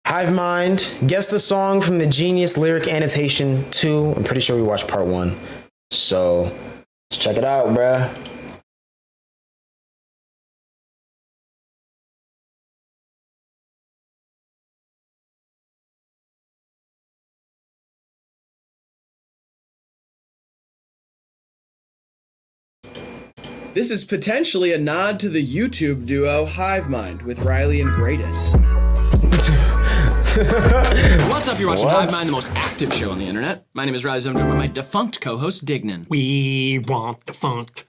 HIVEMIND, guess the song from the Genius Lyric Annotation 2. I'm pretty sure we watched part 1. So, let's check it out, bruh. This is potentially a nod to the YouTube duo HIVEMIND with Riley and Graydon. What's up? You're watching HIVEMIND, the most active show on the internet. My name is Riley. I'm joined by my defunct co-host Dignan. We want the funk.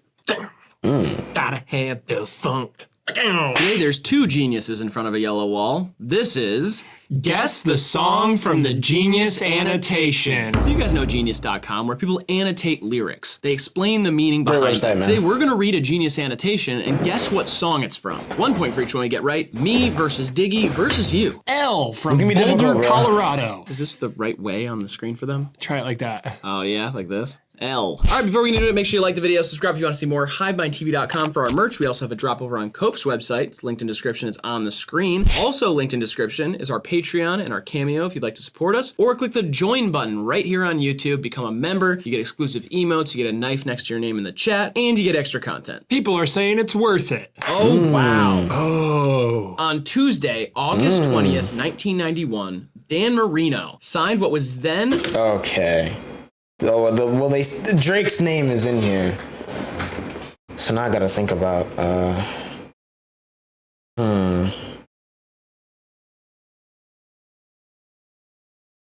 Gotta have the funk. Today there's two geniuses in front of a yellow wall. This is Guess the song from the Genius Annotation. So you guys know Genius.com, where people annotate lyrics. They explain the meaning behind website, it. man. Today we're gonna read a Genius annotation and guess what song it's from. 1 point for each one we get right. Me versus Diggy versus you. L from gonna be Boulder, difficult, bro. Colorado. Is this the right way on the screen for them? Try it like that. Oh yeah, like this. L. All right, before we get into it, make sure you like the video, subscribe if you want to see more, HIVEMINDTV.com for our merch. We also have a drop over on Cope's website. It's linked in description, it's on the screen. Also linked in description is our Patreon and our Cameo if you'd like to support us, or click the join button right here on YouTube, become a member, you get exclusive emotes, you get a knife next to your name in the chat, and you get extra content. People are saying it's worth it. Oh, wow. Oh. On Tuesday, August 20th, 1991, Dan Marino signed what was then Okay. Drake's name is in here. So now I gotta think about,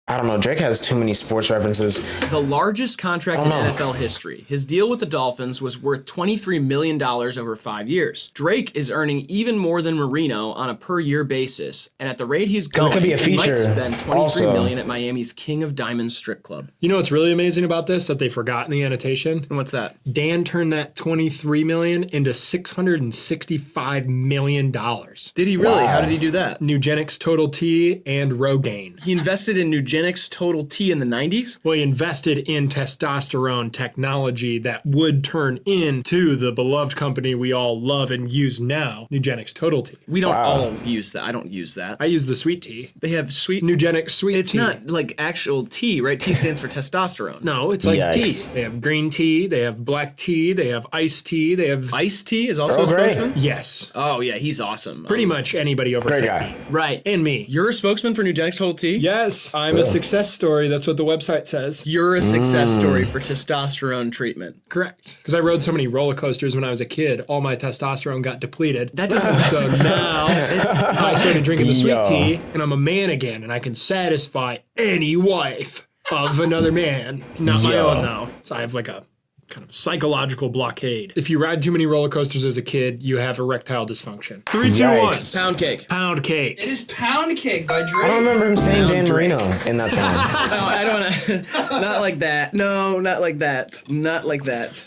I don't know, Drake has too many sports references. the largest contract in NFL history. His deal with the Dolphins was worth $23 million over 5 years. Drake is earning even more than Marino on a per-year basis, and at the rate he's going, could be a he might feature spend $23 also. million at Miami's King of Diamonds strip club. You know what's really amazing about this that they forgot in the annotation? And what's that? Dan turned that $23 million into $665 million. Did he really? Wow. How did he do that? Nugenix Total T and Rogaine. He invested in Nugenix Total T in the 90s? Well, he invested in testosterone technology that would turn into the beloved company we all love and use now, Nugenix Total T. We don't all use that. I don't use that. I use the sweet tea. They have sweet... Nugenix sweet It's tea. not like actual tea, right? T stands for testosterone. No, it's like Yikes. tea. They have green tea, they have black tea, they have iced tea, they have... Iced tea is also a Earl Grey. spokesman? Yes. Oh, yeah, he's awesome. Pretty much anybody over Great 50. guy. Right. And me. You're a spokesman for Nugenix Total T? Yes, I'm a success story. That's what the website says. You're a success story for testosterone treatment. Correct. Because I rode so many roller coasters when I was a kid, all my testosterone got depleted. That doesn't... So now I started drinking the sweet Yo. tea, and I'm a man again, and I can satisfy any wife of another man. Not my Yo. own, though. So I have like a kind of psychological blockade. If you ride too many roller coasters as a kid, you have erectile dysfunction. 3, 2, 1. Yikes. Pound cake. Pound cake. It is Pound Cake by Drake. I don't remember him saying Dan Drake. Marino in that song. No, I don't... Not like that. No, not like that. Not like that.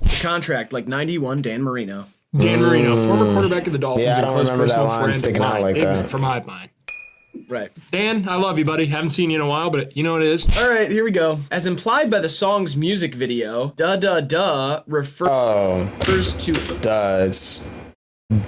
The contract, like 91, Dan Marino. Dan Marino, former quarterback of the Dolphins Yeah, I and don't close remember that personal line friend sticking of out mine, like Ignorant that. from HIVEMIND. Right. Dan, I love you, buddy. Haven't seen you in a while, but you know what it is. All right, here we go. As implied by the song's music video, "Da Da Da" refers Oh, to duh, it's...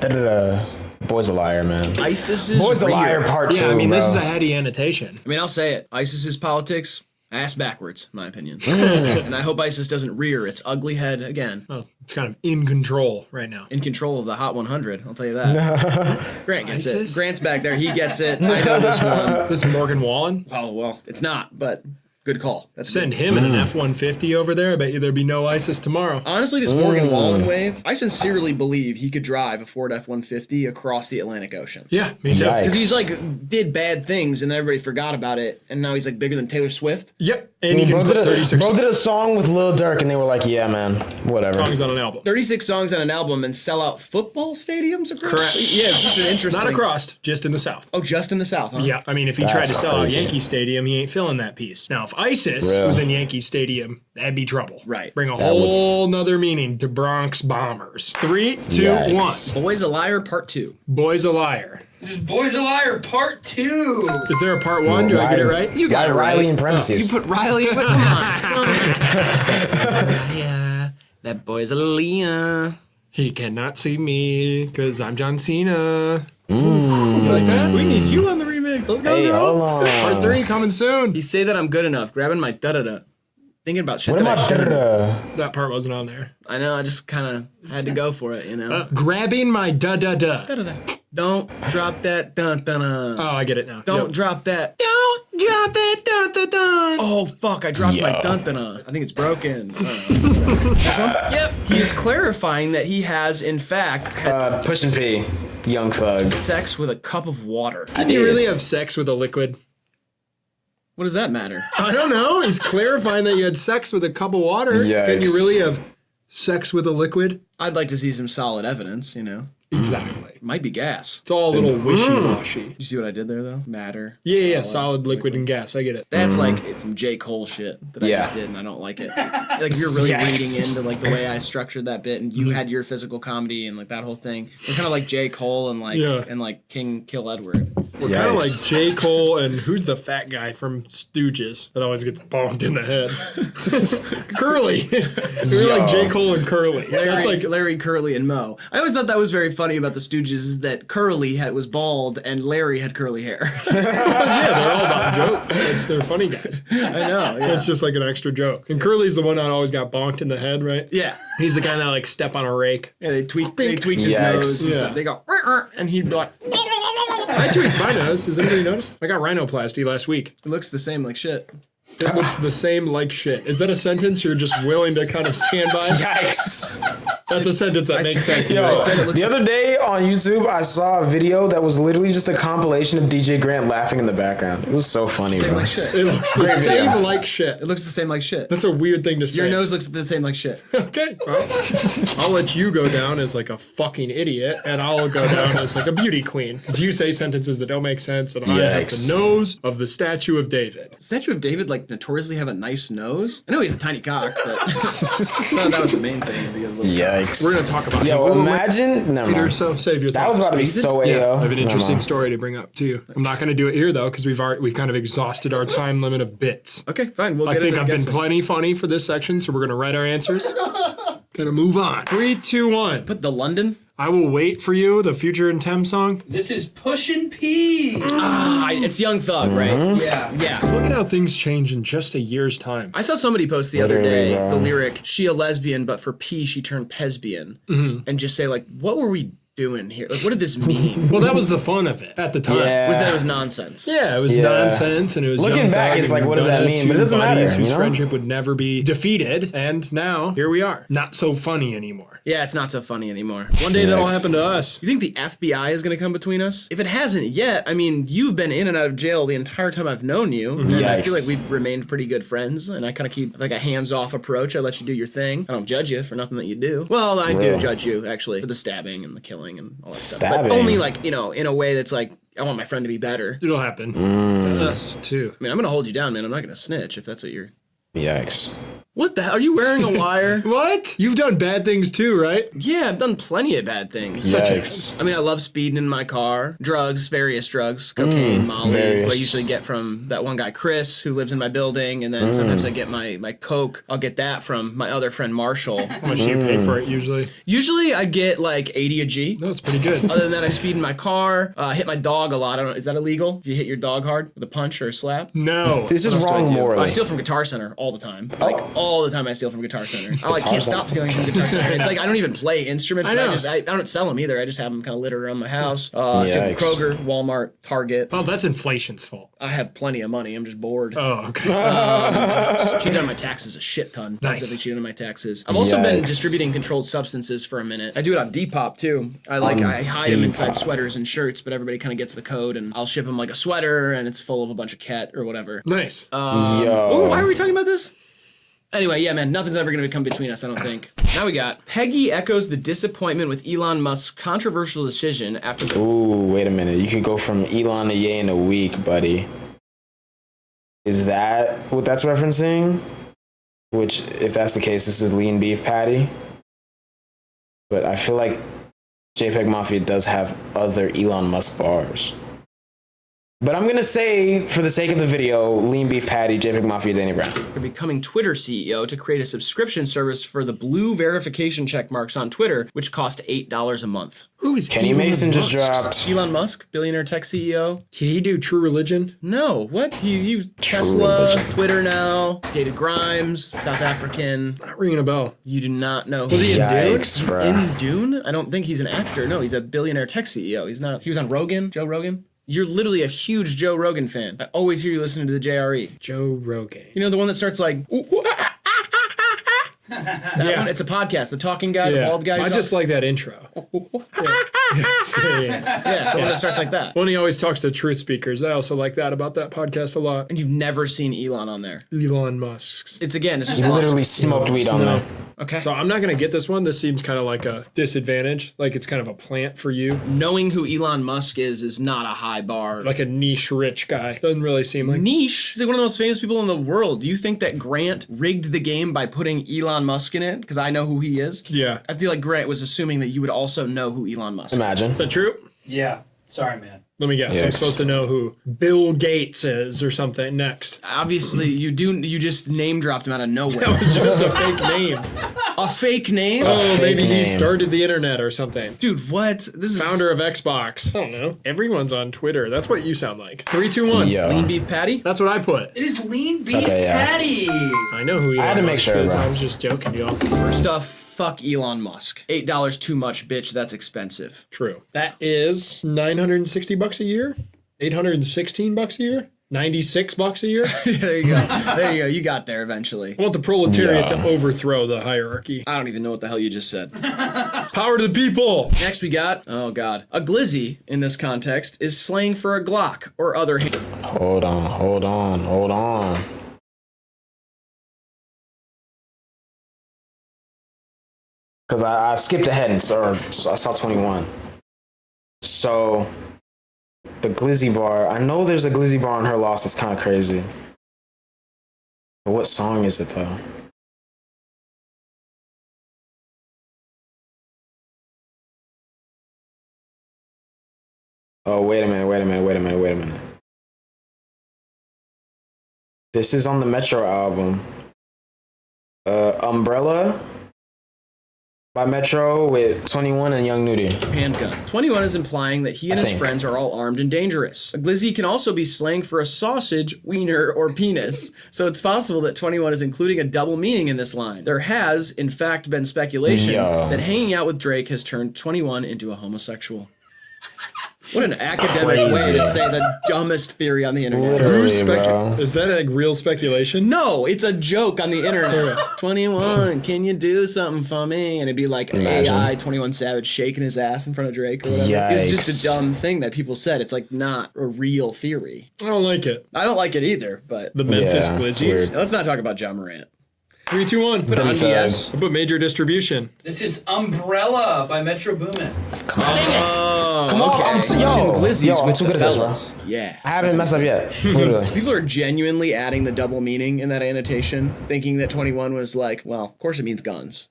Da-da-da. Boy's a liar, man. ISIS's Boy's a rear. liar part 2, Yeah, I mean, this bro. is a heady annotation. I mean, I'll say it. ISIS's politics, ass backwards, in my opinion. And I hope ISIS doesn't rear its ugly head again. Well, it's kind of in control right now. In control of the Hot 100, I'll tell you that. Grant gets ISIS? it. Grant's back there. He gets it. I know this one. This is Morgan Wallen. Oh, well, it's not, but good call. That's Send good. him in an F-150 over there. I bet you there'd be no ISIS tomorrow. Honestly, this Morgan Wallen wave, I sincerely believe he could drive a Ford F-150 across the Atlantic Ocean. Yeah, me too. Yikes. Because he's like, did bad things and everybody forgot about it, and now he's like bigger than Taylor Swift. Yep, and he can put 36 Bro did a song with Lil Durk, and they were like, yeah, man, whatever. songs on an album. 36 songs on an album and sell out football stadiums across? Correct. Yeah, it's just an interesting... Not across, just in the South. Oh, just in the South, huh? Yeah, I mean, if he tried to That's sell out crazy. Yankee Stadium, he ain't filling that piece. Now, if ISIS Real. was in Yankee Stadium, that'd be trouble. Right. Bring a whole nother meaning to Bronx bombers. 3, 2, Yikes. 1. Boy's a Liar, Part 2. Boy's a liar. This is Boy's a Liar Part 2. Is there a part 1? Do I get it right? You got it right. Riley in parentheses. You put Riley... Come on. Yeah, that boy's a liar. He cannot see me because I'm John Cena. You like that? We need you on the remix. Thanks. Let's go, Hey, girl. hold on. Part 3 coming soon. You say that I'm good enough. Grabbing my da-da-da. Thinking about shit What that I about shouldn't have. That part wasn't on there. I know, I just kind of had to go for it, you know? Grabbing my da-da-da. Da-da-da. Don't drop that dun-dun-dun. Oh, I get it now. Don't Yep. drop that. Don't drop that dun-dun-dun. Oh, fuck, I dropped my dun-dun-dun. I think it's broken. Next one? Yep. He is clarifying that he has, in fact, had Push and P, Young Thug. sex with a cup of water. Did you really have sex with a liquid? What does that matter? I don't know. He's clarifying that you had sex with a cup of water. Can you Yikes. really have sex with a liquid? I'd like to see some solid evidence, you know? Exactly. It might be gas. It's all a little wishy-washy. You see what I did there, though? Matter. Yeah, solid, liquid, and gas. I get it. That's like it's some J. Cole shit that I Yeah. just did, and I don't like it. Like if you're really Yes. reading into like the way I structured that bit, and you had your physical comedy and like that whole thing, we're kind of like J. Cole and like Yeah. King Kill Edward. We're kind of like Yikes. J. Cole and who's the fat guy from Stooges that always gets bonked in the head? Curly. We're like J. Cole and Curly. That's like Larry, Curly, and Moe. I always thought that was very funny about the Stooges is that Curly was bald and Larry had curly hair. yeah, they're all about jokes. They're funny guys. I know. Yeah. It's just like an extra joke. And Curly's the one that always got bonked in the head, right? Yeah. He's the guy that like step on a rake. Yeah, they tweaked his Yikes. nose and Yeah. stuff. They go, "Rrr," and he'd be like, I tweaked my nose. Has anybody noticed? I got rhinoplasty last week. it looks the same like shit. It looks the same like shit. Is that a sentence you're just willing to kind of stand by? Yikes. That's a sentence that makes sense. Yo, I said it looks the other day on YouTube, I saw a video that was literally just a compilation of DJ Grant laughing in the background. It was so funny, Same bro. like shit. It looks the Great same video. like shit. It looks the same like shit. That's a weird thing to say. Your nose looks the same like shit. Okay, well, I'll let you go down as like a fucking idiot, and I'll go down as like a beauty queen. Because you say sentences that don't make sense, and I have Yikes. the nose of the statue of David. Statue of David like notoriously have a nice nose. I know he has a tiny cock, but no, that was the main thing. Is he has a little cock. Yikes. We're gonna talk about him. Yo, imagine. Never Peter, mind. so save your That thoughts. was about to be so Yeah, AO. I have an Never interesting mind. story to bring up to you. I'm not going to do it here though because we've kind of exhausted our time limit of bits. Okay, fine. We'll I get think into I've been guessing. plenty funny for this section, so we're going to write our answers. Gonna move on. 3, 2, 1. Put the London. I will wait for you. The Future and Tem song. This is Pushin' P. It's Young Thug, right? Yeah. Yeah. Look at how things change in just a year's time. I saw somebody post the other Literally, day bro. the lyric, she a lesbian, but for P she turned pesbian. And just say like, what were we doing here? Like, what did this mean? Well, that was the fun of it at the time. Yeah. Was that it was nonsense? Yeah, it was Yeah. nonsense, and it was Looking Young back, Thug it's and like, what does that Donut, mean? But it two doesn't matter, buddies you whose know? friendship would never be defeated, and now here we are. Not so funny anymore. Yeah, it's not so funny anymore. One day that'll Yikes. happen to us. You think the FBI is going to come between us? If it hasn't yet, I mean, you've been in and out of jail the entire time I've known you. And I feel Yikes. like we've remained pretty good friends, and I kind of keep like a hands-off approach. I let you do your thing. I don't judge you for nothing that you do. Well, I do Real. judge you, actually, for the stabbing and the killing and all that stuff. Stabbing? But only like, you know, in a way that's like, I want my friend to be better. It'll happen. To us too. I mean, I'm going to hold you down, man. I'm not going to snitch if that's what you're... Yikes. What the hell? Are you wearing a wire? What? You've done bad things too, right? Yeah, I've done plenty of bad things. Yikes. I mean, I love speeding in my car. Drugs, various drugs, cocaine, Molly. various. What I usually get from that one guy, Chris, who lives in my building. And then sometimes I get my Coke. I'll get that from my other friend, Marshall. How much do you pay for it usually? Usually I get like 80 a G. That's pretty good. Other than that, I speed in my car, hit my dog a lot. I don't know, is that illegal? If you hit your dog hard with a punch or a slap? No. This is What else do I wrong do? morally. I steal from Guitar Center all the time. Like all the time I steal from Guitar Center. I like, Guitar can't Center. stop stealing from Guitar Center. It's like I don't even play instruments. I But know. I don't sell them either. I just have them kind of littered around my house. I steal from Yikes. Kroger, Walmart, Target. Oh, that's inflation's fault. I have plenty of money. I'm just bored. Oh, okay. Cheated on my taxes a shit ton. Nice. Definitely cheated on my taxes. I've also been Yikes. distributing controlled substances for a minute. I do it on Depop too. I hide them inside Depop. sweaters and shirts, but everybody kind of gets the code, and I'll ship them like a sweater, and it's full of a bunch of ket or whatever. Nice. Yo. Oh, why are we talking about this? Anyway, yeah, man, nothing's ever going to come between us, I don't think. Now we got Peggy echoes the disappointment with Elon Musk's controversial decision after the... Ooh, wait a minute. You can go from Elon to Ye in a week, buddy. Is that what that's referencing? Which, if that's the case, this is lean beef patty. But I feel like JPEG Mafia does have other Elon Musk bars. But I'm gonna say, for the sake of the video, lean beef patty, JPEG Mafia, Danny Brown. For becoming Twitter CEO to create a subscription service for the blue verification check marks on Twitter, which cost $8 a month. Who is Kenny Elon Mason just Musk? dropped. Elon Musk, billionaire tech CEO. Did he do True Religion? No, what? He Tesla, Religion. Twitter now, dated Grimes, South African. Not ringing a bell. You do not know. Was he in Dune? Yikes, bro. In Dune? I don't think he's an actor. No, he's a billionaire tech CEO. He's not. He was on Rogan, Joe Rogan. You're literally a huge Joe Rogan fan. I always hear you listening to the JRE. Joe Rogan. You know, the one that starts like, that one? It's a podcast. The talking guy, the bald guy. who I just talks. like that intro. Yeah, the one that starts like that. When he always talks to truth speakers, I also like that about that podcast a lot. And you've never seen Elon on there. Elon Musk's. It's just He literally Musk. smoked weed on there. Okay. So I'm not going to get this one. This seems kind of like a disadvantage. Like it's kind of a plant for you. Knowing who Elon Musk is not a high bar. Like a niche rich guy. Doesn't really seem like. Niche. He's like one of the most famous people in the world. Do you think that Grant rigged the game by putting Elon Musk in it? Because I know who he is. Yeah. I feel like Grant was assuming that you would also know who Elon Musk is. Imagine. Is that true? Yeah. Sorry, man. Let me guess. I'm Yes. supposed to know who Bill Gates is or something next. Obviously, you just name dropped him out of nowhere. That was just a fake name. A fake name? Oh, fake maybe he name. started the internet or something. Dude, what? This is Founder of Xbox. I don't know. Everyone's on Twitter. That's what you sound like. 3, 2, 1. Yo. lean beef patty? That's what I put. It is lean beef Okay, yeah. patty. I know who Elon had to make Musk sure, is. bro. I was just joking, y'all. First off, fuck Elon Musk. $8 too much, bitch. That's expensive. True. That is $960 a year. $816 a year. $96 a year. There you go. There you go. You got there eventually. I want the proletariat Yeah. to overthrow the hierarchy. I don't even know what the hell you just said. Power to the people. Next we got, oh god, a glizzy in this context is slang for a Glock or other hand. Hold on. Because I skipped ahead and I saw 21. So, the Glizzy bar, I know there's a Glizzy bar on her loss that's kind of crazy. But what song is it though? Oh, wait a minute. This is on the Metro album. Umbrella by Metro with 21 and Young Nudie. Handgun. 21 is implying that he and I his think. friends are all armed and dangerous. A glizzy can also be slang for a sausage, wiener, or penis. So it's possible that 21 is including a double meaning in this line. There has, in fact, been speculation Yo. that hanging out with Drake has turned 21 into a homosexual. What an academic way Crazy. to say the dumbest theory on the internet. Literally, bro. Is that a real speculation? No, it's a joke on the internet. 21, can you do something for me? And it'd be like Imagine. AI 21 Savage shaking his ass in front of Drake or whatever. It's just a Yikes. dumb thing that people said. It's like not a real theory. I don't like it. I don't like it either, but The Memphis Yeah, Glizzies. weird. let's not talk about John Morant. 3, 2, 1. Put on BS. I put major distribution. This is Umbrella by Metro Boomin. Oh, Come on, okay. I'm too- yo, Glizzies yo, I'm with too the good at this, bro. fellas. Yeah. I haven't messed up yet. Literally. People are genuinely adding the double meaning in that annotation, thinking that 21 was like, well, of course it means guns.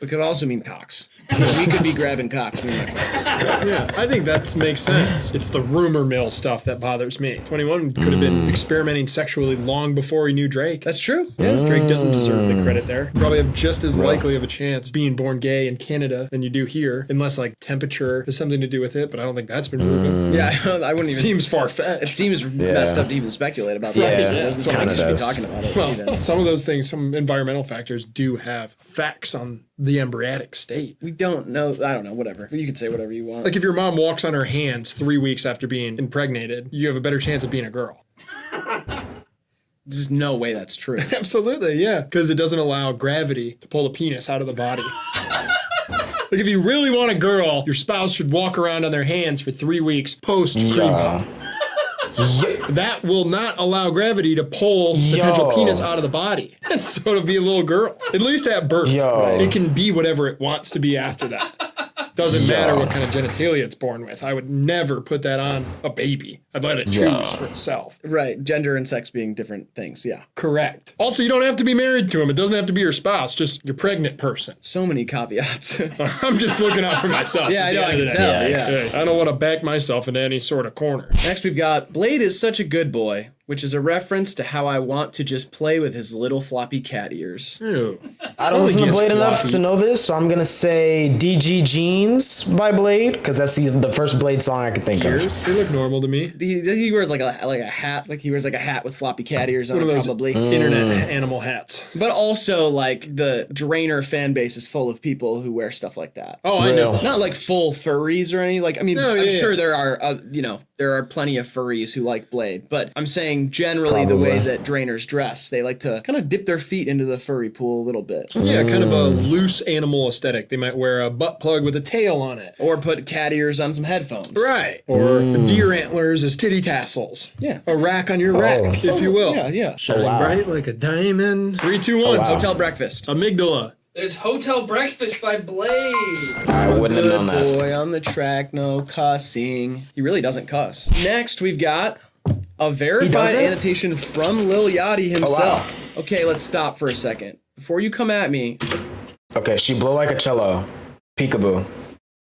It could also mean cocks. We could be grabbing cocks, me and my friends. Yeah, I think that makes sense. It's the rumor mill stuff that bothers me. 21 could have been experimenting sexually long before he knew Drake. That's true. Yeah, Drake doesn't deserve the credit there. Probably have just as likely of a chance being born gay in Canada than you do here, unless like temperature has something to do with it, but I don't think that's been proven. Yeah, I wouldn't even. Seems It far-fetched. seems messed up to even speculate about that. Yeah, It doesn't sound like kinda you should be does. talking about it. Well, even. some of those things, some environmental factors do have facts on the embryonic state. We don't know. I don't know. Whatever. You can say whatever you want. Like if your mom walks on her hands 3 weeks after being impregnated, you have a better chance of being a girl. There's no way that's true. Absolutely, yeah. Because it doesn't allow gravity to pull the penis out of the body. Like if you really want a girl, your spouse should walk around on their hands for 3 weeks post cream pump. That will not allow gravity to pull potential Yo. penis out of the body. So it'll be a little girl. At least at birth. Yo. It can be whatever it wants to be after that. Doesn't matter what kind of genitalia it's born with. I would never put that on a baby. I'd let it choose for itself. Right, gender and sex being different things, yeah. Correct. Also, you don't have to be married to him. It doesn't have to be your spouse, just your pregnant person. So many caveats. I'm just looking out for myself. Yeah, I know, I can tell, yeah. I don't want to back myself into any sort of corner. Next we've got Blade is such a good boy, which is a reference to how I want to just play with his little floppy cat ears. Ew. I don't listen to Blade enough to know this, so I'm gonna say DG Jeans by Blade, because that's the first Blade song I could think of. They look normal to me. He wears like a hat, like he wears like a hat with floppy cat ears on One of it, those probably. internet animal hats. But also like the Drainer fan base is full of people who wear stuff like that. Oh, I know. Not like full furries or any, like, I mean, I'm sure there are, there are plenty of furries who like Blade, but I'm saying generally the way that Drainers dress, they like to kind of dip their feet into the furry pool a little bit. Yeah, kind of a loose animal aesthetic. They might wear a butt plug with a tail on it. Or put cat ears on some headphones. Right. Or deer antlers as titty tassels. Yeah. A rack on your rack, if you will. Yeah, yeah. Shine bright like a diamond. 3, 2, 1. Hotel breakfast. Amygdala. There's Hotel Breakfast by Blade. I wouldn't have known that. Boy on the track, no cussing. He really doesn't cuss. Next, we've got a verified annotation from Lil Yachty himself. Okay, let's stop for a second. Before you come at me, Okay, she blow like a cello. Peekaboo.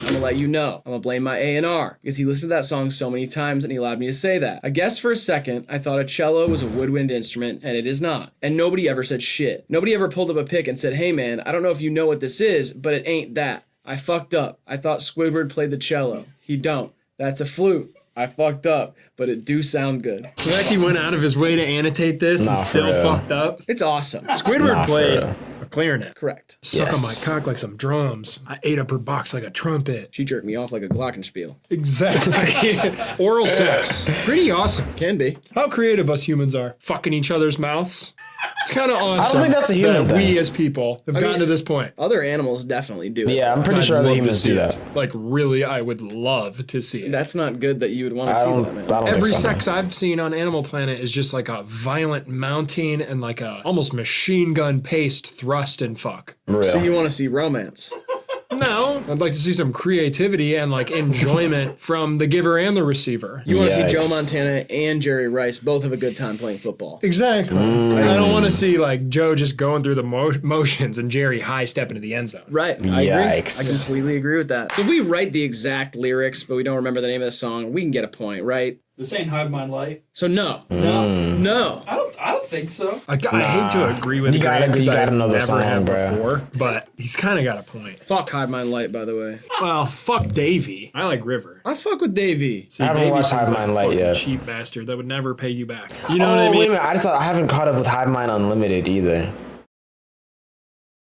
I'm gonna let you know. I'm gonna blame my A&R because he listened to that song so many times and he allowed me to say that. I guess for a second, I thought a cello was a woodwind instrument and it is not. And nobody ever said shit. Nobody ever pulled up a pic and said, hey man, I don't know if you know what this is, but it ain't that. I fucked up. I thought Squidward played the cello. He don't. That's a flute. I fucked up, but it do sound good. Like he went out of his way to annotate this and still fucked up. It's awesome. Squidward played a clarinet. Correct. Suck on my cock like some drums. I ate up her box like a trumpet. She jerked me off like a glockenspiel. Exactly. Oral sex. Pretty awesome. Can be. How creative us humans are. Fucking each other's mouths. It's kind of awesome. I don't think that's a human that thing. We as people have gotten to this point. Other animals definitely do it. Yeah, I'm pretty sure other humans do that. Like, really, I would love to see it. That's not good that you would want to see that, man. I don't Every think so, sex I've seen on Animal Planet is just like a violent mounting and like a almost machine gun paced thrust and fuck. Real. So you want to see romance? No, I'd like to see some creativity and like enjoyment from the giver and the receiver. You want to see Joe Yikes. Montana and Jerry Rice both have a good time playing football. Exactly. I don't want to see like Joe just going through the motions and Jerry high step into the end zone. Right, I agree. Yikes. I completely agree with that. So if we write the exact lyrics, but we don't remember the name of the song, we can get a point, right? This ain't HIVEMIND Light. So no. No. I don't think so. I hate to agree with You gotta- Grant because you I gotta know the never song, have bro. before, but he's kind of got a point. Fuck Hive Mind Light, by the way. Well, fuck Davey. I like River. I fuck with Davey. See, I haven't Davey watched seems Hive like Mind a Light fucking yet. cheap bastard that would never pay you back. You know what I mean? Wait a minute. I haven't caught up with Hive Mind Unlimited either.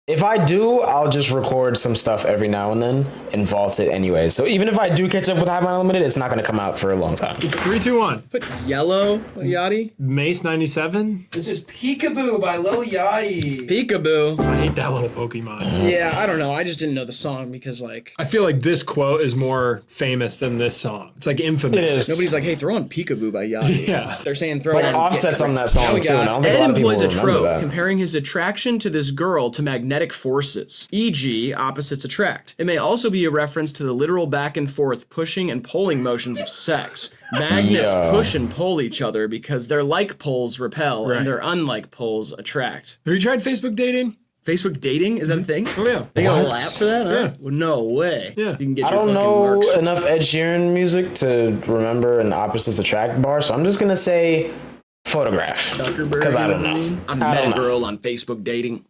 If I do, I'll just record some stuff every now and then and vault it anyway. So even if I do catch up with Hive Mind Unlimited, it's not going to come out for a long time. 3, 2, 1. Put Yellow Yachty. Mace 97. This is Peekaboo by Lil Yachty. Peekaboo. I hate that little Pokemon. Yeah, I don't know. I just didn't know the song because like I feel like this quote is more famous than this song. It's like infamous. It is. nobody's like, hey, throw on Peekaboo by Yachty. Yeah. They're saying throw Like on Offset's on that song Now we too, and I got don't think a Ed lot of people employs a remember trope that. comparing his attraction to this girl to magnetic forces, e.g., opposites attract. It may also be a reference to the literal back and forth pushing and pulling motions of sex. Magnets Yeah. push and pull each other because their like poles repel Right. and their unlike poles attract. Have you tried Facebook dating? Facebook dating, is that a thing? Oh, yeah. They got a What? lap for that? Huh? Yeah. Well, no way. Yeah. You can get I your don't fucking know marks. enough Ed Sheeran music to remember an opposites attract bar, so I'm just going to say photograph. Zuckerberg, Because I you don't what know. mean? I I met don't a know. girl on Facebook dating.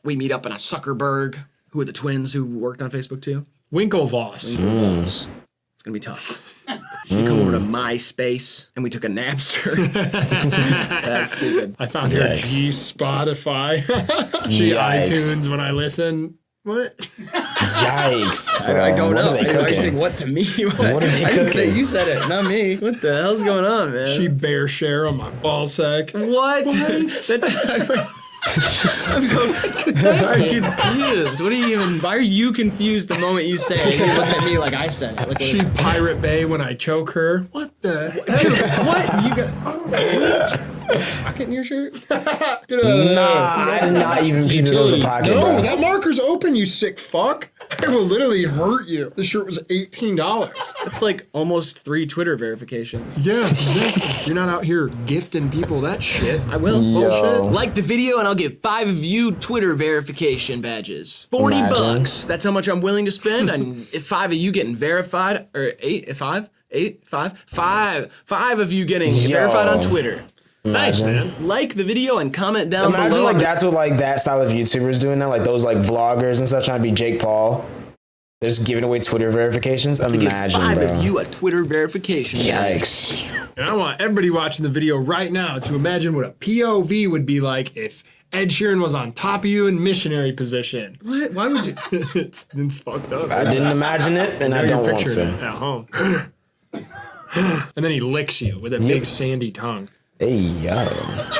We meet up in a Zuckerberg. Who are the twins who worked on Facebook too? Winklevoss. It's gonna be tough. She come over to MySpace and we took a Napster. That's stupid. I found her Yikes. G Spotify. She Yikes. iTunes when I listen. What? Yikes. Bro. I don't know. What are they Are you cooking? saying what to me? What are they I didn't say cooking? you said it, not me. What the hell's going on, man? She bear share on my ball sack. What? I'm so confused. What are you even? Why are you confused the moment you say it? You look at me like I said it. Like, what is She Pirate Bay when I choke her. What the? what? You got? Pocket in your shirt? Get out of there. I did not even peep that there was a pocket, No, bro. that marker's open, you sick fuck. It will literally hurt you. The shirt was $18. That's like almost 3 Twitter verifications. Yeah, exactly. You're not out here gifting people that shit. I will. Yo. Bullshit. Like the video and I'll give 5 of you Twitter verification badges. 40 Imagine. bucks. That's how much I'm willing to spend. And if 5 of you getting verified, or 5 of you getting verified on Twitter. Nice, man. Like the video and comment down Imagine below. like that's what like that style of YouTubers doing now, like those like vloggers and stuff trying to be Jake Paul. They're just giving away Twitter verifications. Give Imagine, 5 bro. of you a Twitter verification badge. Yikes. And I want everybody watching the video right now to imagine what a POV would be like if Ed Sheeran was on top of you in missionary position. What? Why would you? it's fucked up. I didn't imagine it, and I don't want to. At home. And then he licks you with a big sandy tongue. Hey, yo.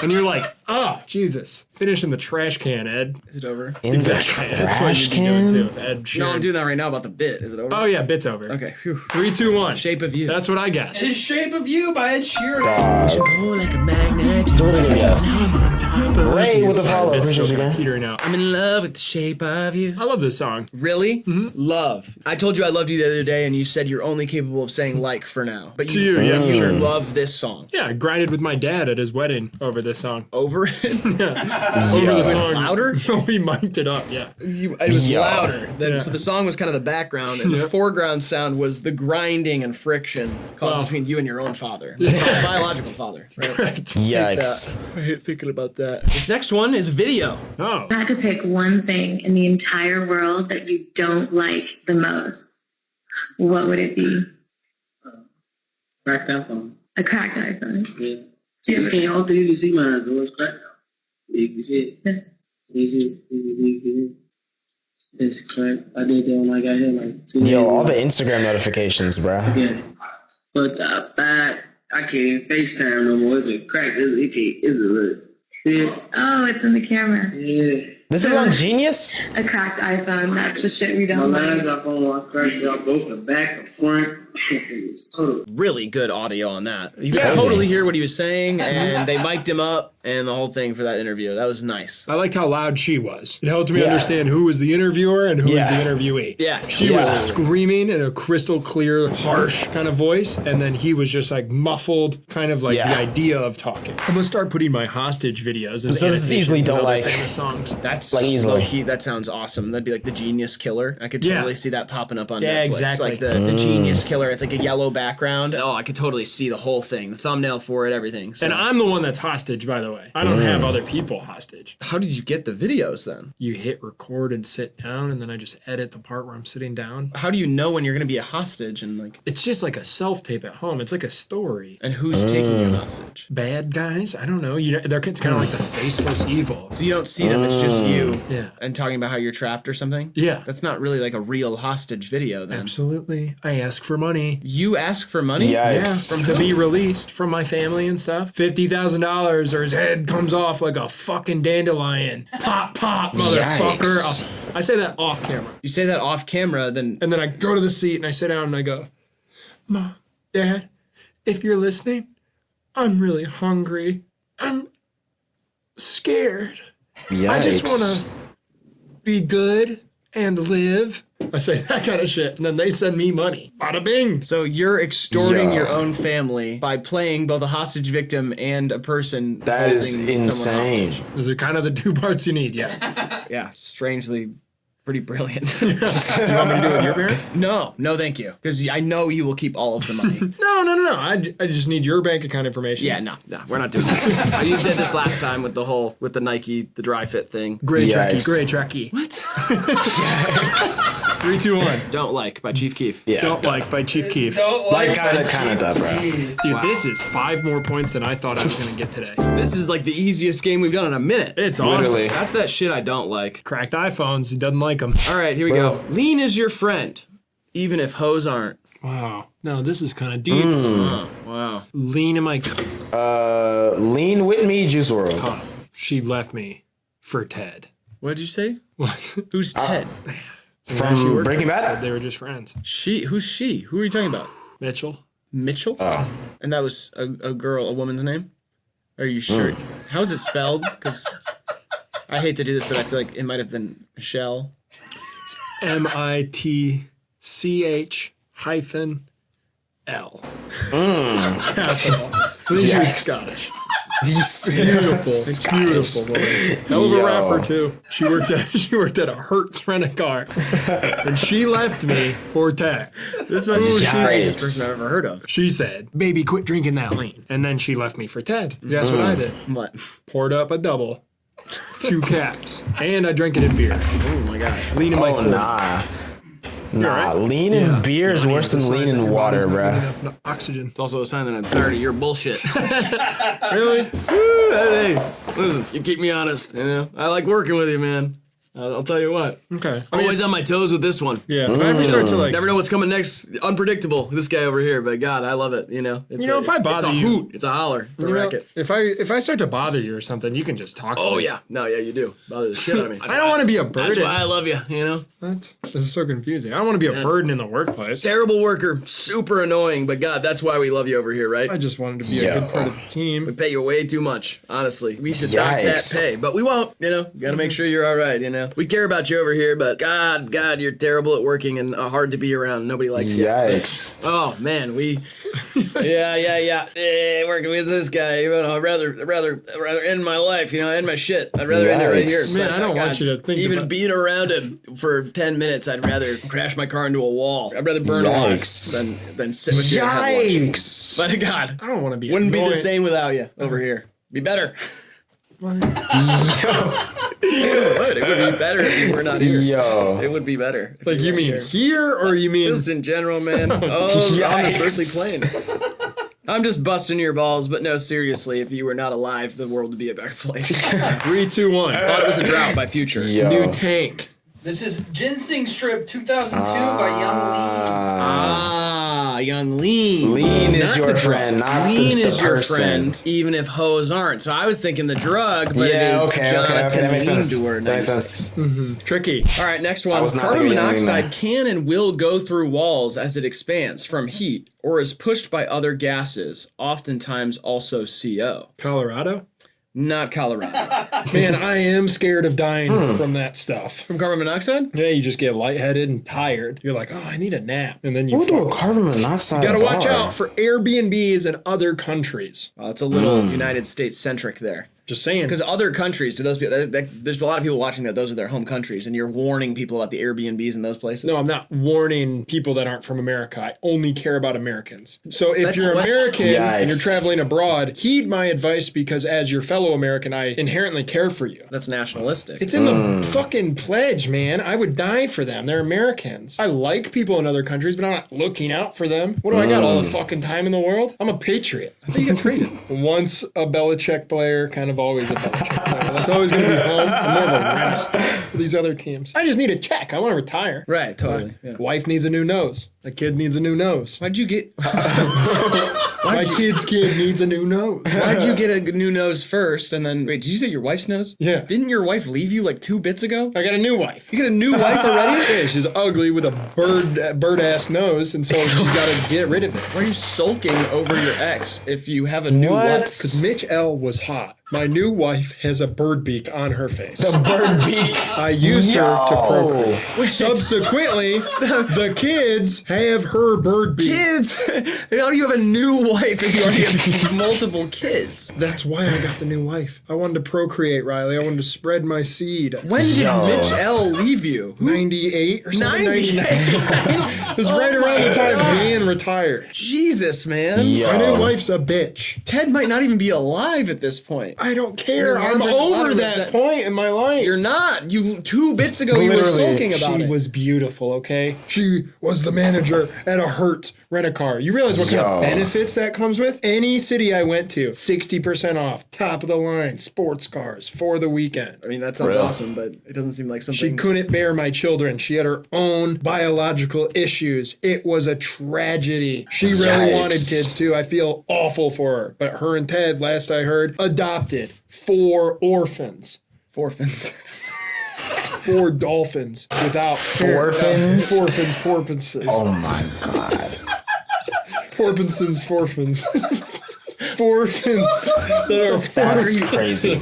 And you're like, oh, Jesus. Finish in the trash can, Ed. Is it over? In Exactly. the That's what trash you'd be doing too can? if Ed Sheeran. No, I'm doing that right now about the bit. Is it over? Oh, yeah, bit's over. Okay. Whew. 3, 2, 1. Shape of You. That's what I guessed. In Shape of You by Ed Sheeran. Oh, like a magnet. It's a really good guess. Ray with the follow. It's Appreciate still you, man. petering out. I'm in love with the shape of you. I love this song. Really? Love. I told you I loved you the other day, and you said you're only capable of saying like for now. But To you, yeah, for sure. love this song. Yeah, I grinded with my dad at his wedding over this song. Over it? Over the It was song. louder? No, we mic'd it up, yeah. It was Yo. louder. Yeah. So the song was kind of the background, and the Yep. foreground sound was the grinding and friction caused Wow. between you and your own father. Biological father. Right? Yikes. I hate thinking about that. This next one is video. Oh. Had to pick one thing in the entire world that you don't like the most, what would it be? Cracked iPhone. A cracked iPhone. Yeah. Do you You ever- can't, I don't think you can see mine. Though. It's cracked. You can see it. Yeah. You see it. You can see it. It's cracked. I did that when I got here like 2 days Yo, all ago. the Instagram notifications, bro. Yeah. But the back, I can't even FaceTime no more. It's a crack. It's a look. Yeah. Oh, it's in the camera. Yeah. This is on Genius? A cracked iPhone. That's the shit we My don't last like. iPhone, I cracked it out both the back, the front. It's total. Really good audio on that. You could Yeah. totally hear what he was saying, and they mic'd him up and the whole thing for that interview. That was nice. I liked how loud she was. It helped me Yeah. understand who was the interviewer and who was the Yeah. interviewee. Yeah. She Yeah. was screaming in a crystal clear, harsh kind of voice, and then he was just like muffled, kind of like Yeah. the idea of talking. I'm gonna start putting my hostage videos as So this annotations easily and don't other like- famous songs. That's Like, easily. low-key. That sounds awesome. That'd be like the Genius Killer. I could Yeah. totally see that popping up on Yeah, Netflix. exactly. Like the Genius Killer. It's like a yellow background. Oh, I could totally see the whole thing. The thumbnail for it, everything. So And I'm the one that's hostage, by the way. I don't have other people hostage. how did you get the videos then? You hit record and sit down, and then I just edit the part where I'm sitting down. How do you know when you're gonna be a hostage and like It's just like a self-tape at home. It's like a story. and who's taking you hostage? Bad guys? I don't know. It's kind of like the faceless evil. So you don't see them, it's just you Yeah. and talking about how you're trapped or something? Yeah. That's not really like a real hostage video then. Absolutely. I ask for money. You ask for money? Yikes. Yeah, to be released from my family and stuff. $50,000 or his head comes off like a fucking dandelion. Pop, pop, motherfucker. Yikes. I say that off camera. You say that off camera, then And then I go to the seat and I sit down and I go, Mom, Dad, if you're listening, I'm really hungry. I'm scared. Yikes. I just want to be good and live. I say that kind of shit. And then they send me money. Bada bing. so you're extorting Yeah. your own family by playing both a hostage victim and a person That is holding someone insane. hostage. Those are kind of the 2 parts you need, yeah. Yeah, strangely pretty brilliant. You want me to do it with your parents? No, thank you. Because I know you will keep all of the money. No. I just need your bank account information. Yeah, no, we're not doing that. You did this last time with the Nike, the dry fit thing. Gray Trekkie, Yikes. Gray Trekkie. What? 3, 2, 1. Don't Like by Chief Keef. Yeah. Don't like by Chief Keef. Don't Like, kind of dumb, bro. Dude, this is 5 more points than I thought I was going to get today. This is like the easiest game we've done in a minute. It's awesome. Literally. That's that shit I don't like. Cracked iPhones, he doesn't like them. All right, here we go. Lean is your friend, even if hoes aren't. Wow. No, this is kind of deep. Oh, wow. Lean in my... Lean with me, Juice World. Oh, she left me for Ted. What did you say? What? Who's Ted? From Breaking Said Bad? they were just friends. She? Who's she? Who are you talking about? Mitchell? Mitchell? Oh. And that was a girl, a woman's name? Are you sure? How is it spelled? Because I hate to do this, but I feel like it might have been Michelle. MITCH-L. Capital. Please use Scottish. Beautiful. It's beautiful. Woman. Hell of a rapper too. She worked at a Hertz rent-a-car, and she left me for Ted. This might be the strangest person I've ever heard of. She said, "Baby, quit drinking that lean," and then she left me for Ted. Guess what I did? What? Poured up a double, 2 caps, and I drank it in beer. Oh my gosh. Lean in my 40. Nah, lean in beer is worse than lean in water, bruh. No oxygen. It's also a sign that I'm tired of your bullshit. Really? Hey, listen, you keep me honest. You know, I like working with you, man. I'll tell you what. Okay. Always on my toes with this one. Yeah. If I ever start to like, Never know what's coming next. Unpredictable. This guy over here, but God, I love it. You know. It's if I bother it's a you, hoot. It's a holler. It's a racket. if I start to bother you or something, you can just talk to me. Oh yeah. No, yeah, you do. Bother the shit out of me. I don't want to be a That's burden. why I love you. You know. What? This is so confusing. I don't want to be a burden in the workplace. Terrible worker, super annoying, but God, that's why we love you over here, right? I just wanted to be a good part of the We team. pay you way too much, honestly. We should dock that pay, but we won't, you know. Gotta make sure you're all right, you know. We care about you over here, but God, you're terrible at working and hard to be around. Nobody likes you. Yikes. Oh, man, working with this guy, you know, I'd rather end my life, you know, end my shit. I'd rather end it right here. Yikes. Man, But, I don't want you to think even about- being around him for 10 minutes, I'd rather crash my car into a wall. I'd rather burn alive Yikes. than sit with you and have lunch. Yikes. My God. I don't want to be. Wouldn't be the annoying. same without you over here. Be better. It would be better if you were not here. Yo. It would be better. if Like you weren't mean here or you mean? just in general, man? Oh, on this earthly plane. I'm just busting your balls, but no, seriously, if you were not alive, the world would be a better place. 3, 2, 1. Thought it was a drought by Future. Yo. New tank. This is Ginseng Strip 2002 by Young Ah, Young Lean. Lean It's is not your the drug. friend, not Lean the is your person. friend, even if hoes aren't. So I was thinking the drug, but Yeah, it is okay, Jonathan that makes sense. Lindor. That makes sense. Tricky. All right, next one. was not Carbon thinking Young Lean monoxide there. can and will go through walls as it expands from heat or is pushed by other gases, oftentimes also CO. Colorado. Not Colorado. Man, I am scared of dying from that stuff. From carbon monoxide? Yeah, you just get lightheaded and tired. You're like, oh, I need a nap, and then you What do a fuck. carbon monoxide Gotta watch bar? out for Airbnbs in other countries. Well, it's a little United States centric there. Just saying. Because other countries, do those people, there's a lot of people watching that those are their home countries, and you're warning people about the Airbnbs in those places. No, I'm not warning people that aren't from America. I only care about Americans. So if That's you're what- American and you're Yikes. traveling abroad, heed my advice because as your fellow American, I inherently care for you. That's nationalistic. It's in the fucking pledge, man. I would die for them. They're Americans. I like people in other countries, but I'm not looking out for them. What do I got? All the fucking time in the world? I'm a patriot. I think you get traded. Once a Belichick player, kind of always a Belichick player. That's always going to be home. I'm more of a rest for these other teams. I just need a check. I want to retire. Right, totally. Yeah. Wife needs a new nose. A kid needs a new nose. Why'd you get My kid's kid needs a new nose. Why'd you get a new nose first and then wait, did you say your wife's nose? Yeah. Didn't your wife leave you like 2 bits ago? I got a new wife. You got a new wife already? Yeah, she's ugly with a bird ass nose, and so she's got to get rid of it. Why are you sulking over your ex if you have a new What? wife? Because Mitch L was hot. My new wife has a bird beak on her face. The bird beak. I used her to procreate. Wait, Subsequently, the kids have her bird beak. kids? How do you have a new wife if you already have multiple kids? That's why I got the new wife. I wanted to procreate, Riley. I wanted to spread my seed. When did Yo. Mitch L leave you? 98 or something? 98? 99. It was right Oh around my the time God. Dan retired. Jesus, man. Yo. My new wife's a bitch. Ted might not even be alive at this point. I don't care. You're I'm wondering a lot over of that it's- point in my life. You're not. You 2 bits ago you were Literally, sulking about She it. was beautiful, okay? She was the manager at a Hertz rent-a-car. You realize what kind Yo. of benefits that comes with? Any city I went to, 60% off, top of the line, sports cars for the weekend. I mean, that sounds Really? awesome, but it doesn't seem like She something. couldn't bear my children. She had her own biological issues. It was a tragedy. She really Yikes. wanted kids too. I feel awful for her. But her and Ted, last I heard, adopted 4 orphans. Forfins. 4 dolphins without Forfins? Forfins, porpoises. Oh my god. Porpoises, forfins. 4 fins that are That's crazy.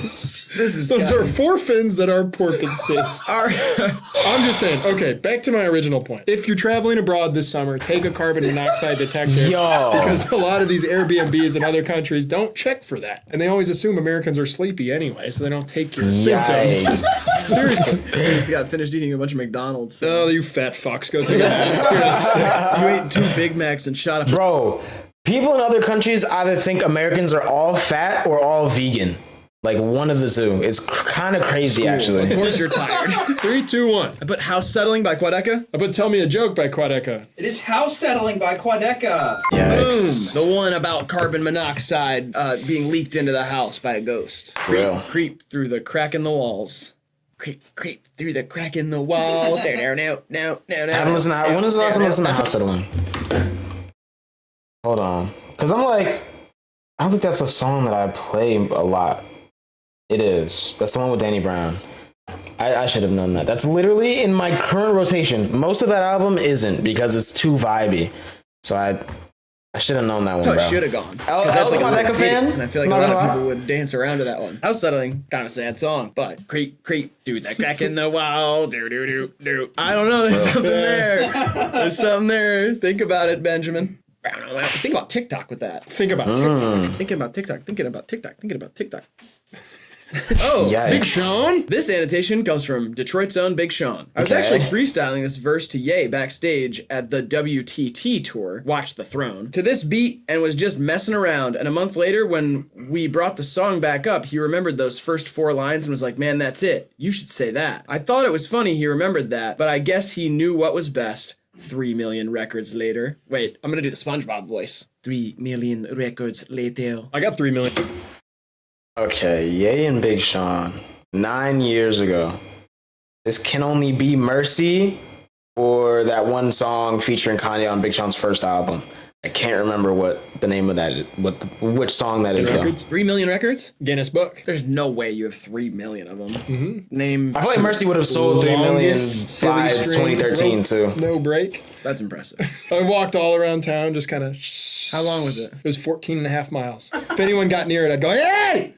Those are 4 fins that are porpoises. I'm just saying, okay, back to my original point. If you're traveling abroad this summer, take a carbon monoxide detector. Yo. Because a lot of these Airbnbs in other countries don't check for that. And they always assume Americans are sleepy anyway, so they don't take your symptoms. Seriously. I just got finished eating a bunch of McDonald's. So. Oh, you fat fucks. Go take a nap. You ate 2 Big Macs and shot up. Bro, people in other countries either think Americans are all fat or all vegan. Like one of the two. It's kind of crazy, actually. Of course you're tired. 3, 2, 1. I put House Settling by Quadeca. I put Tell Me a Joke by Quadeca. It is House Settling by Quadeca. Yikes. Boom. The one about carbon monoxide being leaked into the house by a ghost. Real. Creep through the crack in the walls. Creep through the crack in the walls. There, no. I haven't listened to, when was the last time I listened to House Settling? Hold on. Because I'm like, I don't think that's a song that I play a lot. It is. That's the one with Danny Brown. I should have known that. That's literally in my current rotation. Most of that album isn't because it's too vibey. So I should have known that one, So bro. I should have gone. Oh, That's like a Quadeca hit, fan? and I feel like Not a lot gonna of lie. people would dance around to that one. House Settling, kind of sad song, but creep through the crack in the wall. Do. I don't know. There's something there. There's something there. Think about it, Benjamin. Think about TikTok with that. Think about TikTok. Thinking about TikTok. Oh, Yikes. Big Sean? This annotation comes from Detroit's own Big Sean. I was Okay. actually freestyling this verse to Ye backstage at the WTT tour, Watch the Throne, to this beat and was just messing around. And a month later, when we brought the song back up, he remembered those first 4 lines and was like, man, that's it. You should say that. I thought it was funny he remembered that, but I guess he knew what was best. 3 million records later. Wait, I'm gonna do the SpongeBob voice. 3 million records later. I got 3 million. Okay, Ye and Big Sean. 9 years ago. This Can Only Be Mercy or that one song featuring Kanye on Big Sean's first album. I can't remember what the name of that is, which song that is though. 3 million records? Guinness Book. There's no way you have 3 million of them. Name. I feel like Mercy would have sold 3 million Longest by silly string 2013 rope, too. No break. That's impressive. I walked all around town, just kind of. How long was it? It was 14 and a half miles. If anyone got near it, I'd go, hey!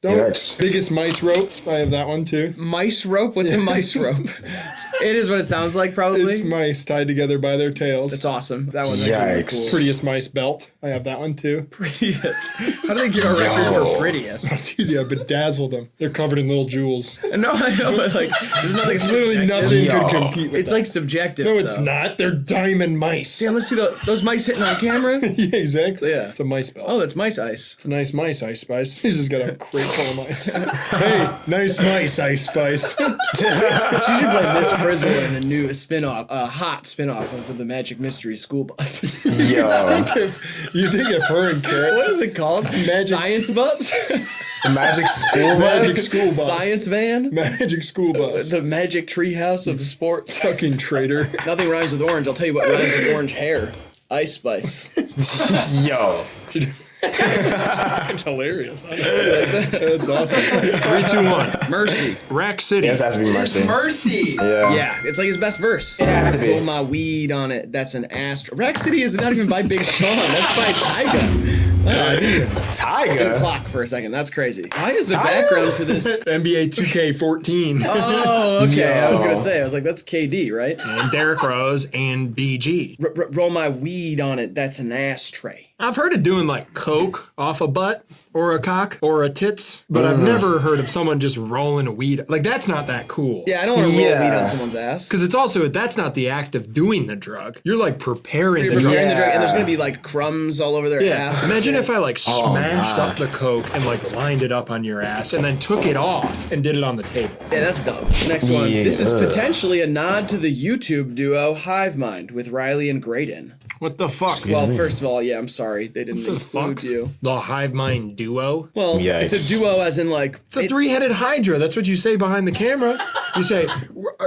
Don't. Yikes. Biggest mice rope. I have that one too. Mice rope? What's a mice rope? It is what it sounds like, probably. It's mice tied together by their tails. It's awesome. That one's actually really Yikes. cool. Prettiest mice belt. I have that one too. Prettiest. How do they get a record for prettiest? It's easy. I bedazzled them. They're covered in little jewels. No, I know, but like, there's nothing. It's literally nothing Yo. could compete with It's that. like subjective. No, it's though. not. They're diamond mice. Damn, let's see those mice hitting on camera. Yeah, exactly. Yeah. It's a mice belt. Oh, that's mice ice. It's a nice mice, Ice Spice. He's just got a crate full of mice. Hey, nice mice, Ice Spice. She should play Miss Frizzle in a new spin-off, a hot spin-off of the Magic Mystery School Bus. Yo. You think of her and Carrot? What is it called? Science Bus? The Magic School Magic Bus? School Bus. Science Van? Magic School Bus. The Magic Treehouse of Sports? Fucking traitor. Nothing rhymes with orange. I'll tell you what rhymes with orange hair. Ice Spice. Yo. It's hilarious. That's awesome. 3, 2, 1. Mercy. Rack City. This has to be Mercy. Mercy. Yeah. Yeah, it's like his best verse. It had to be. Roll my weed on it. That's an astro. Rack City is not even by Big Sean. That's by Tyga. Oh, dude. Didn't Tiger. clock for a second. That's crazy. Why is the Tyga? background for this? NBA 2K14. Oh, okay. I was Yo. gonna say. I was like, that's KD, right? And Derrick Rose and BG. Roll my weed on it. That's an ashtray. I've heard of doing like coke off a butt or a cock or a tits, but I've never heard of someone just rolling a weed. Like that's not that cool. Yeah, I don't want to Yeah. roll weed on someone's ass. Because it's also, that's not the act of doing the drug. You're like preparing You're the drug. preparing the drug, and there's Yeah. gonna be like crumbs all over their Yeah. ass. Imagine if I like Oh, smashed my. up the coke and like lined it up on your ass and then took it off and did it on the table. Yeah, that's dumb. Next one. Yeah. This is potentially a nod to the YouTube duo HIVEMIND with Riley and Graydon. What the fuck? Well, first of all, yeah, I'm sorry they didn't include fuck? you. The HIVEMIND duo? Well, it's a Yikes. duo as in like It's a three-headed hydra. That's what you say behind the camera. You say,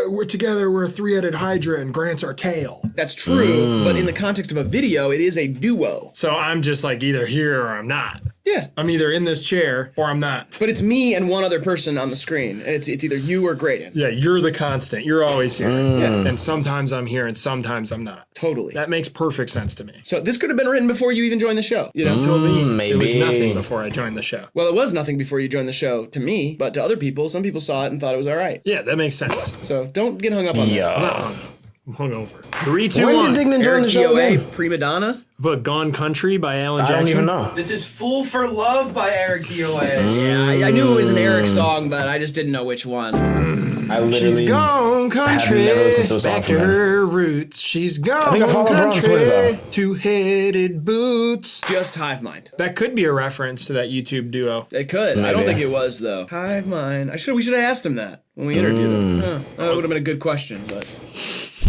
we're together, we're a three-headed hydra, and Grant's our tail. that's true, but in the context of a video, it is a duo. So I'm just like either here or I'm not. Yeah. I'm either in this chair or I'm not. But it's me and one other person on the screen. And it's either you or Graydon. Yeah, you're the constant. You're always here. Yeah. And sometimes I'm here and sometimes I'm not. Totally. That makes perfect sense to me. So this could have been written before you even joined the show. You know? To me, maybe. it was nothing before I joined the show. Well, it was nothing before you joined the show to me, but to other people, some people saw it and thought it was all right. Yeah, that makes sense. So don't get hung up on that. I'm Yo. not hung up. I'm hungover. 3, 2, When 1. did Dignan join Eric the show GOA, again? Prima Donna. But Gone Country by Alan I Jackson. don't even know. This is "Fool for Love" by Eric DOA. Yeah, I knew it was an Eric song, but I just didn't know which one. I literally. She's gone country, never listened to a song back from to him. her roots. She's gone think I followed her on country, Twitter, though. two-headed boots. Just HIVEMIND. That could be a reference to that YouTube duo. It could. I don't Maybe. think it was though. HIVEMIND. We should have asked him that when we interviewed him. Huh. That would have been a good question, but.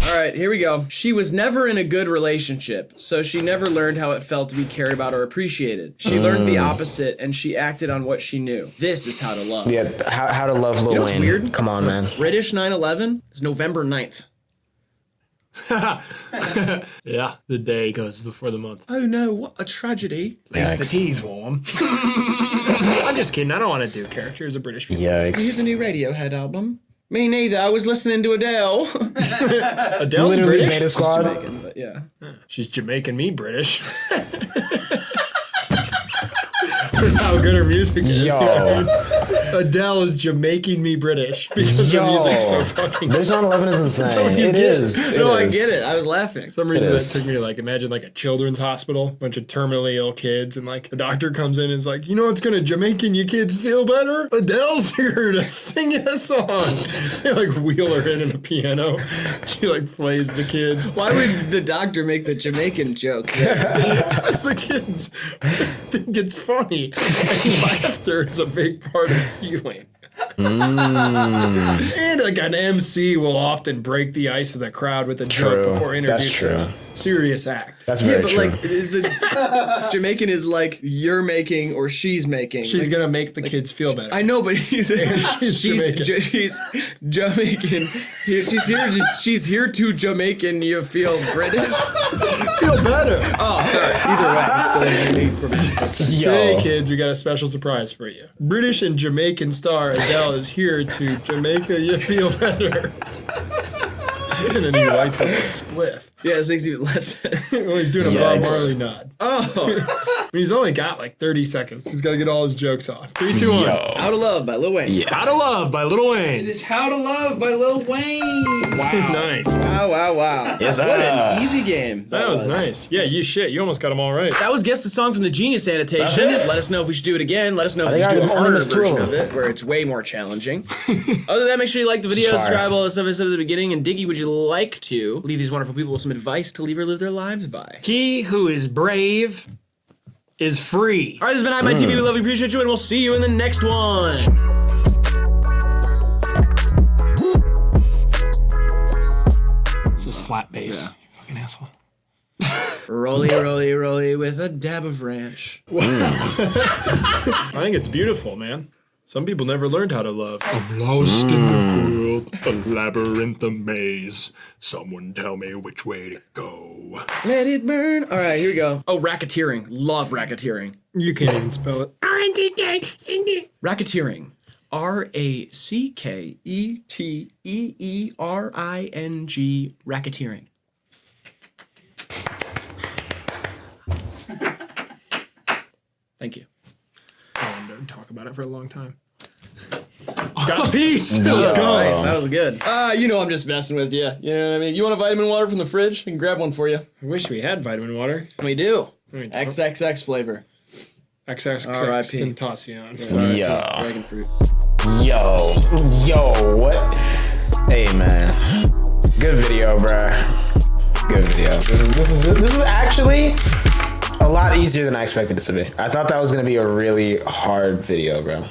All right, here we go. She was never in a good relationship, so she never learned how it felt to be cared about or appreciated. She learned the opposite, and she acted on what she knew. This is how to love. Yeah, how to love Lil You know what's Wayne. weird? Come on, man. British 9/11 is November 9th. Yeah, the day goes before the month. Oh no, what a tragedy. At least the Yikes. tea's warm. I'm just kidding. I don't want to do characters of British people. Here's Yikes. the new Radiohead album. Me neither. I was listening to Adele. Adele's Literally British. Beta Squad. Jamaican, but yeah. She's Jamaican me British. With how good her music is. Yo. You know what I mean? Adele is Jamaican me British because her music's so fucking good. British 9/11 is insane. you It get is. No, I is. get it. I was laughing. For some reason It that is. took me to like imagine like a children's hospital, bunch of terminally ill kids, and like the doctor comes in and is like, you know what's gonna Jamaican you kids feel better? Adele's here to sing you a song. They like wheel her in a piano. She like plays the kids. Why would the doctor make the Jamaican joke? Because the kids think it's funny. And laughter is a big part of healing. And like an MC will often break the ice of the crowd with a joke True. before That's introducing true. a serious act. That's Yeah, very but true. like the Jamaican is like you're making or she's making. She's Like, gonna make the kids feel better. I know, but she's Jamaican. she's Jamaican. She's here to Jamaican. You feel British? feel better. Oh, sorry. Either way, it's still a unique provision. Today, Yo. kids, we got a special surprise for you. British and Jamaican star Adele is here to Jamaica you feel better. And then he lights up a spliff. Yeah, this makes even less sense. Oh, he's doing a Bob Yikes. Marley nod. Oh, He's only got like 30 seconds. He's got to get all his jokes off. 3, 2, 1. Yo. Out of Love by Lil Wayne. Yeah. Out of Love by Lil It Wayne. is "How to Love" by Lil Wayne. Wow. Nice. Wow. Yes, What sir. an easy game. That was nice. Yeah, you almost got them all right. That was Guess the Song from the Genius Annotation. That's it? Let us know if we should do it again. Let us know if I we think should do I a only harder missed 2 of version them. of it, where it's way more challenging. Other than that, make sure you like the video, Fire. subscribe, all the stuff I said at the beginning. And Diggy, would you like to leave these wonderful people with some advice to leave or live their lives by? He who is brave is free. All right, this has been HIVEMIND TV. We love you, appreciate you, and we'll see you in the next one. It's a slap bass. You fucking asshole. Rolly with a dab of ranch. I think it's beautiful, man. Some people never learned how to love. I'm lost in the world, a labyrinth, a maze. Someone tell me which way to go. Let it burn. All right, here we go. Oh, racketeering. Love racketeering. You can't even spell it. Racketeering. RACKETEERING. Racketeering. Thank you. I wanted to talk about it for a long time. Got peace. Let's go. Nice, that was good. You know I'm just messing with you. You know what I mean? You want a vitamin water from the fridge? I can grab one for you. I wish we had vitamin water. We do. We don't. XXX flavor. XXX R.I.P. Tentacion. Yo. Dragon fruit. Yo, what? Hey, man. Good video, bruh. Good video. This is actually a lot easier than I expected it to be. I thought that was gonna be a really hard video, bro.